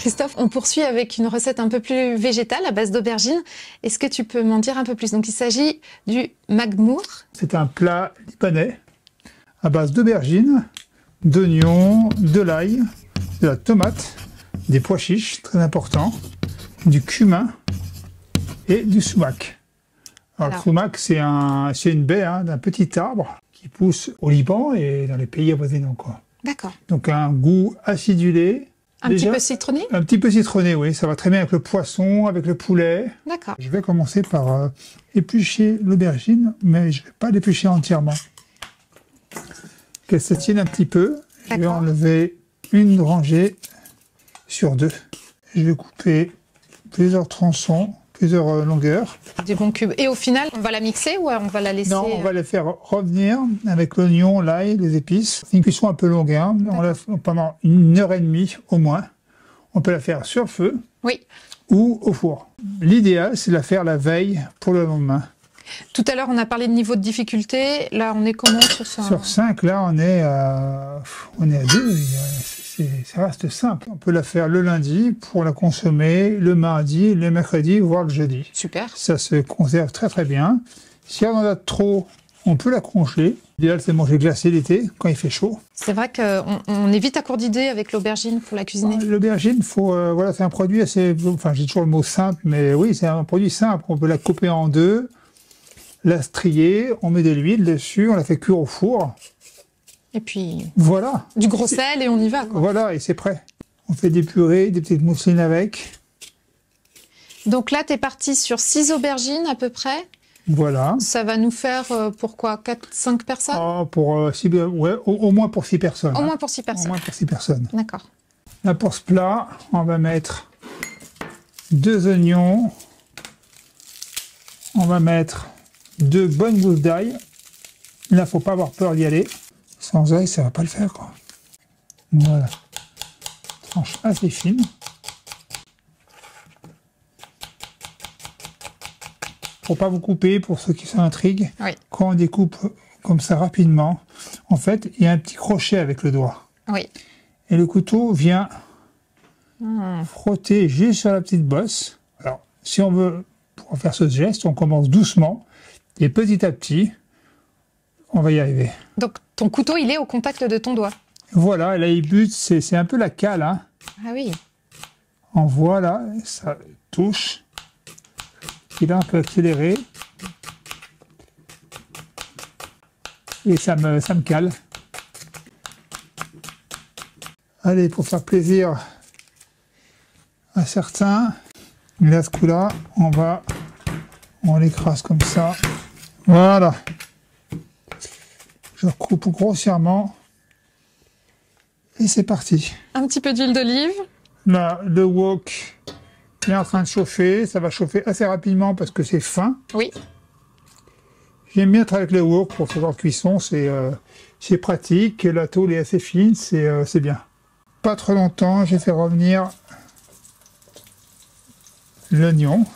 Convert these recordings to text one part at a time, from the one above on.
Christophe, on poursuit avec une recette un peu plus végétale à base d'aubergines. Est-ce que tu peux m'en dire un peu plus? Donc il s'agit du magmour. C'est un plat libanais à base d'aubergines, d'oignons, de l'ail, de la tomate, des pois chiches, très important, du cumin et du sumac. Alors, le sumac, c'est une baie d'un petit arbre qui pousse au Liban et dans les pays avoisinants, quoi. D'accord. Donc un goût acidulé. Petit peu citronné? Un petit peu citronné, oui. Ça va très bien avec le poisson, avec le poulet. D'accord. Je vais commencer par éplucher l'aubergine, mais je ne vais pas l'éplucher entièrement. Qu'elle se tienne un petit peu. Je vais enlever une rangée sur deux. Je vais couper plusieurs tronçons, plusieurs longueurs. Des bons cubes. Et au final, on va la mixer ou on va la laisser? Non, on va les faire revenir avec l'oignon, l'ail, les épices. C'est une cuisson un peu longue, hein. On la fait pendant 1h30 au moins. On peut la faire sur le feu ou au four. L'idéal, c'est de la faire la veille pour le lendemain. Tout à l'heure, on a parlé de niveau de difficulté. Là, on est comment sur ça? Sur 5, là, on est à 2. Ça reste simple. On peut la faire le lundi pour la consommer le mardi, le mercredi, voire le jeudi. Super. Ça se conserve très très bien. Si on en a trop, on peut la congeler. L'idéal, c'est de manger glacé l'été, quand il fait chaud. C'est vrai qu'on est vite à court d'idées avec l'aubergine pour la cuisiner. L'aubergine, voilà, c'est un produit assez... Enfin, j'ai toujours le mot simple, mais oui, c'est un produit simple. On peut la couper en deux, la strier, on met de l'huile dessus, on la fait cuire au four. Et puis, voilà. Du gros sel et on y va, quoi. Voilà, et c'est prêt. On fait des purées, des petites mousselines avec. Donc là, tu es parti sur 6 aubergines à peu près. Voilà. Ça va nous faire, pourquoi 4-5 personnes? Ouais, au moins pour 6 personnes. Au moins pour 6 personnes. Au moins pour 6 personnes. D'accord. Là, pour ce plat, on va mettre 2 oignons. On va mettre 2 bonnes gousses d'ail. Là, il ne faut pas avoir peur d'y aller. Sans ail, ça ne va pas le faire, quoi. Voilà. Tranche assez fine. Faut pas vous couper, pour ceux qui s'intriguent. Oui. Quand on découpe comme ça rapidement, en fait, il y a un petit crochet avec le doigt. Oui. Et le couteau vient frotter juste sur la petite bosse. Alors, si on veut, pour faire ce geste, on commence doucement et petit à petit, on va y arriver. Donc, ton couteau, il est au contact de ton doigt. Voilà, là, il bute, c'est un peu la cale, hein. Ah oui. On voit là, ça touche. Et là, on peut accélérer. Et ça me cale. Allez, pour faire plaisir à certains, là, ce coup-là, on l'écrase comme ça. Voilà. Je recoupe grossièrement. Et c'est parti. Un petit peu d'huile d'olive. Là, le wok est en train de chauffer. Ça va chauffer assez rapidement parce que c'est fin. Oui. J'aime bien travailler avec le wok pour ce genre de cuisson. C'est pratique. La tôle est assez fine. C'est bien. Pas trop longtemps. J'ai fait revenir l'oignon.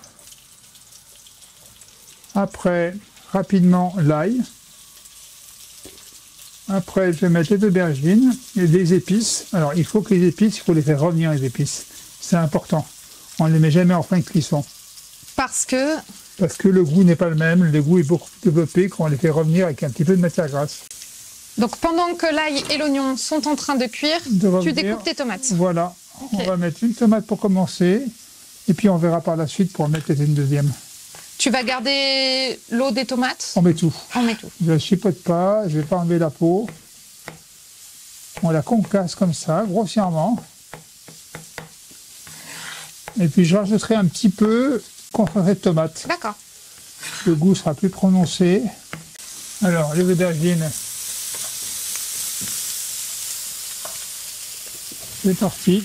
Après, rapidement, l'ail. Après, je vais mettre les aubergines et des épices. Alors, il faut que les épices, il faut les faire revenir, les épices. C'est important. On ne les met jamais en fin de cuisson. Parce que le goût n'est pas le même. Le goût est beaucoup plus développé quand on les fait revenir avec un petit peu de matière grasse. Donc, pendant que l'ail et l'oignon sont en train de cuire, tu découpes tes tomates. Voilà. Okay. On va mettre une tomate pour commencer. Et puis, on verra par la suite pour en mettre une deuxième. Tu vas garder l'eau des tomates? On met tout. On met tout. Je ne chipote pas, je ne vais pas enlever la peau. On la concasse comme ça, grossièrement. Et puis je rajouterai un petit peu concentré de tomate. D'accord. Le goût sera plus prononcé. Alors, les aubergines. C'est parti.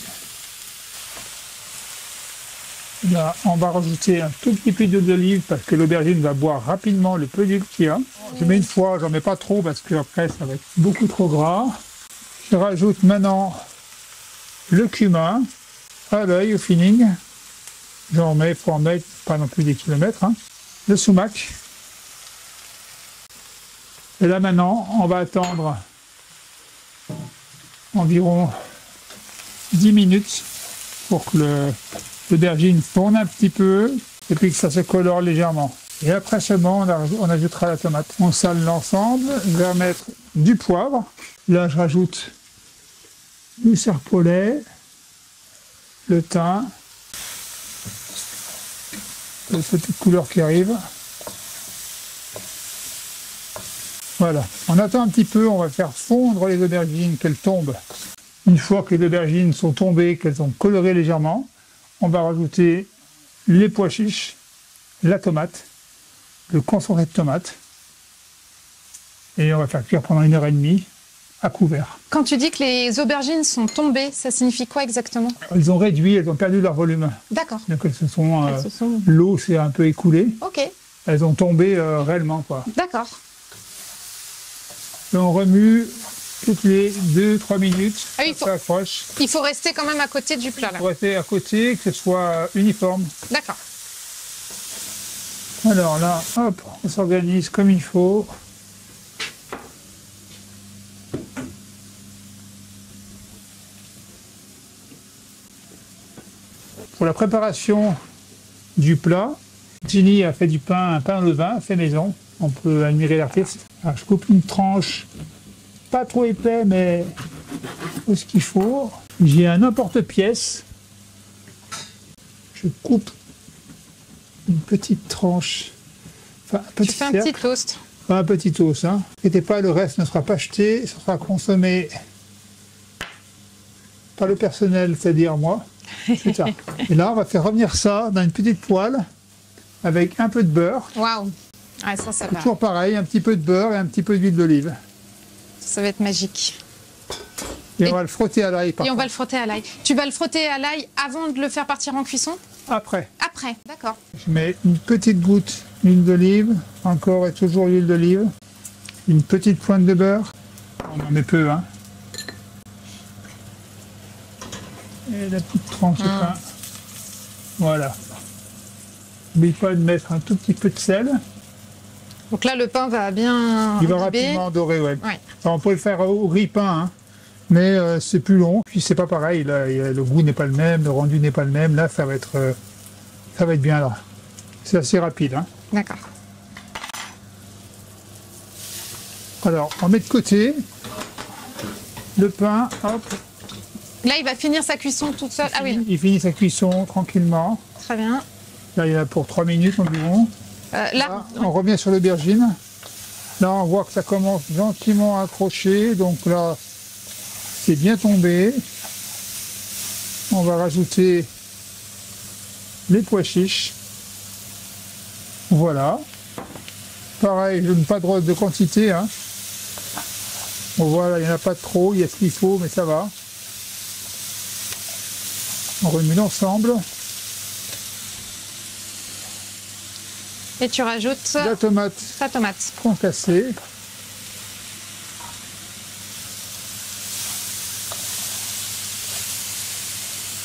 Là, on va rajouter un tout petit peu d'huile d'olive parce que l'aubergine va boire rapidement le peu d'huile qu'il y a. Je mets une fois, j'en mets pas trop parce que après ça va être beaucoup trop gras. Je rajoute maintenant le cumin à l'œil au feeling. J'en mets, faut en mettre pas non plus des kilomètres. Hein. Le sumac. Et là maintenant, on va attendre environ 10 minutes pour que l'aubergine tourne un petit peu et puis que ça se colore légèrement. Et après seulement, on ajoutera la tomate. On sale l'ensemble. Je vais remettre du poivre. Là, je rajoute du serpolet, le thym, les petites couleurs qui arrivent. Voilà. On attend un petit peu, on va faire fondre les aubergines, qu'elles tombent. Une fois que les aubergines sont tombées, qu'elles ont coloré légèrement, on va rajouter les pois chiches, la tomate, le concentré de tomate, et on va faire cuire pendant 1h30 à couvert. Quand tu dis que les aubergines sont tombées, ça signifie quoi exactement? Elles ont réduit, elles ont perdu leur volume. D'accord. Donc l'eau s'est un peu écoulée. Ok. Elles ont tombé réellement, quoi. D'accord. Et on remue toutes les 2-3 minutes. Ah oui, il faut rester quand même à côté du plat là. Il faut rester à côté, que ce soit uniforme. D'accord. Alors là, hop, on s'organise comme il faut. Pour la préparation du plat, Ginny a fait un pain au levain, fait maison. On peut admirer l'artiste. Alors, je coupe une tranche, pas trop épais, mais ce qu'il faut. J'ai un emporte-pièce. Je coupe une petite tranche. Enfin, un petit tu fais un cercle. petit toast. Pas un petit toast, hein. N'inquiétez pas, le reste ne sera pas jeté, ce sera consommé par le personnel, c'est-à-dire moi. C'est ça. Et là, on va faire revenir ça dans une petite poêle avec un peu de beurre. Waouh! Ah, ça va. Toujours pareil, un petit peu de beurre et un petit peu d'huile d'olive. Ça va être magique. Et on va le frotter à l'ail. Et on va le frotter à l'ail. Tu vas le frotter à l'ail avant de le faire partir en cuisson? Après. Après, d'accord. Je mets une petite goutte d'huile d'olive, encore et toujours l'huile d'olive. Une petite pointe de beurre. On en met peu, hein. Et la petite tranche de pain. Voilà. N'oublie pas de mettre un tout petit peu de sel. Donc là, le pain va bien Il va imbiber. rapidement dorer, ouais. Ouais. Alors, on peut le faire au grille-pain, hein, mais c'est plus long. Puis c'est pas pareil, là, le goût n'est pas le même, le rendu n'est pas le même. Là, ça va être bien là. C'est assez rapide, hein. D'accord. Alors, on met de côté le pain, hop. Là, il va finir sa cuisson toute seule. Ah oui, Il finit sa cuisson tranquillement. très bien. Là, il y en a pour 3 minutes environ. Là, On revient sur l'aubergine. Là, on voit que ça commence gentiment à accrocher. Donc là, c'est bien tombé. On va rajouter les pois chiches. Voilà. Pareil, je ne pas de quantité, hein. Bon, voilà, il n'y en a pas trop. Il y a ce qu'il faut, mais ça va. On remue l'ensemble. et tu rajoutes La tomate ta tomate. concassée.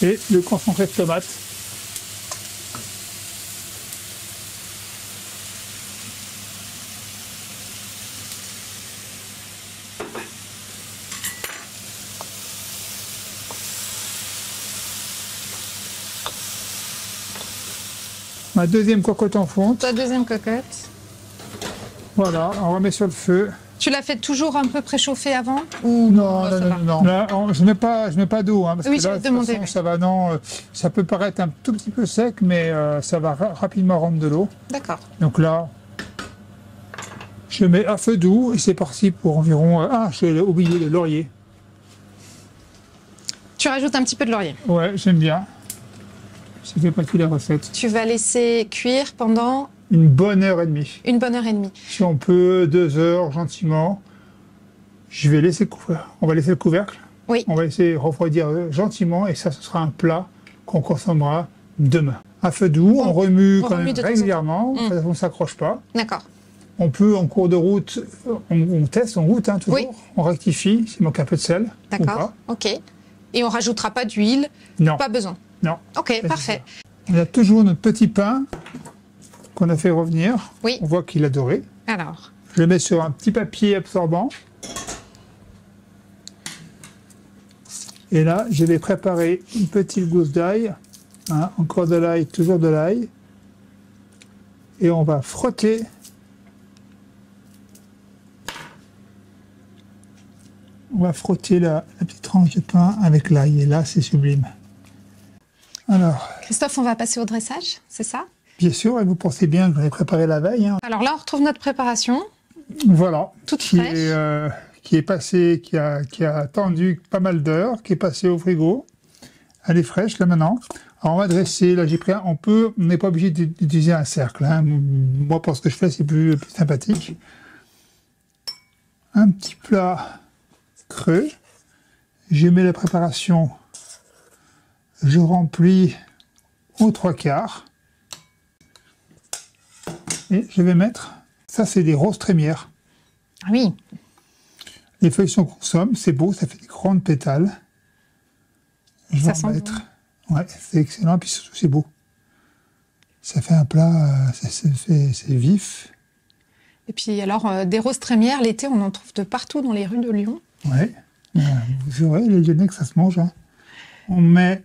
Et le concentré de tomate. Ma deuxième cocotte en fonte. Ta deuxième cocotte. Voilà, on remet sur le feu. Tu l'as fait toujours un peu préchauffer avant ou Non, ça va? non. Là, je mets pas d'eau, hein, parce Oui, que je là, vais de te toute demander, façon, oui. ça va, non, ça peut paraître un tout petit peu sec, mais ça va rapidement rendre de l'eau. D'accord. Donc là, je mets à feu doux et c'est parti pour environ. Ah, j'ai oublié le laurier. Tu rajoutes un petit peu de laurier. Ouais, j'aime bien. Ça fait partie de la recette. Tu vas laisser cuire pendant Une bonne heure et demie. une bonne heure et demie. Si on peut, 2 heures gentiment. Je vais laisser on va laisser le couvercle. Oui. On va laisser refroidir gentiment et ça, ce sera un plat qu'on consommera demain. À feu doux, on remue on quand remue même de temps en temps. régulièrement, on ne s'accroche pas. D'accord. On peut, en cours de route, on teste, on goûte, hein, toujours. Oui. On rectifie, s'il manque un peu de sel. Ou D'accord. pas. Ok. Et on rajoutera pas d'huile. Non. Pas besoin. Non. Ok, parfait. On a toujours notre petit pain qu'on a fait revenir. Oui. On voit qu'il a doré. Alors. Je le mets sur un petit papier absorbant. Et là, je vais préparer une petite gousse d'ail. Hein, encore de l'ail, toujours de l'ail. Et on va frotter. On va frotter la petite tranche de pain avec l'ail. Et là, c'est sublime. Alors, Christophe, on va passer au dressage, c'est ça? bien sûr, et vous pensez bien que j'avais préparé la veille. Hein. Alors là, on retrouve notre préparation. Voilà. Toute qui fraîche. qui est passée, qui a attendu pas mal d'heures, qui est passée au frigo. Elle est fraîche là maintenant. Alors on va dresser, là j'ai pris on n'est pas obligé d'utiliser un cercle. Hein. Moi pour ce que je fais c'est plus sympathique. Un petit plat creux. Je mets la préparation. Je remplis aux 3/4. Et je vais mettre, ça c'est des roses trémières. Ah oui. Les feuilles sont consommes, c'est beau, ça fait des grandes pétales. Je vais en mettre. Bon. Ouais, c'est excellent, puis surtout c'est beau. Ça fait un plat, c'est vif. Et puis alors, des roses trémières, l'été, on en trouve de partout dans les rues de Lyon. Ouais, vous verrez, les Lyonnais que ça se mange. Hein. On met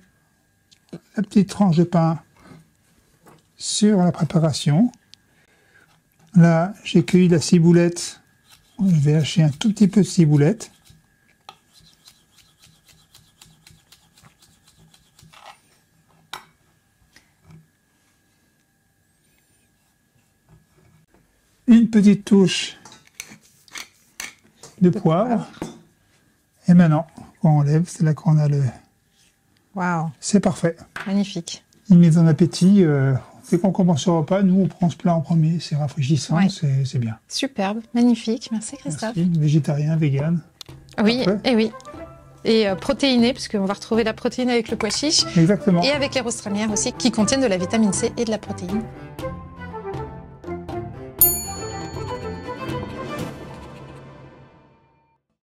la petite tranche de pain sur la préparation. Là, j'ai cueilli la ciboulette. Je vais hacher un tout petit peu de ciboulette. Une petite touche de poivre. Et maintenant, on enlève, c'est là qu'on a le... Waouh, C'est parfait. magnifique. Une mise en appétit. Dès qu'on commence le repas, nous, on prend ce plat en premier. C'est rafraîchissant, Ouais. c'est bien. Superbe, magnifique. Merci Christophe. Merci. Végétarien, vegan. Oui, Parfait. et oui. Et protéiné, puisqu'on va retrouver la protéine avec le pois chiche. Exactement. Et avec les roses trémières aussi, qui contiennent de la vitamine C et de la protéine.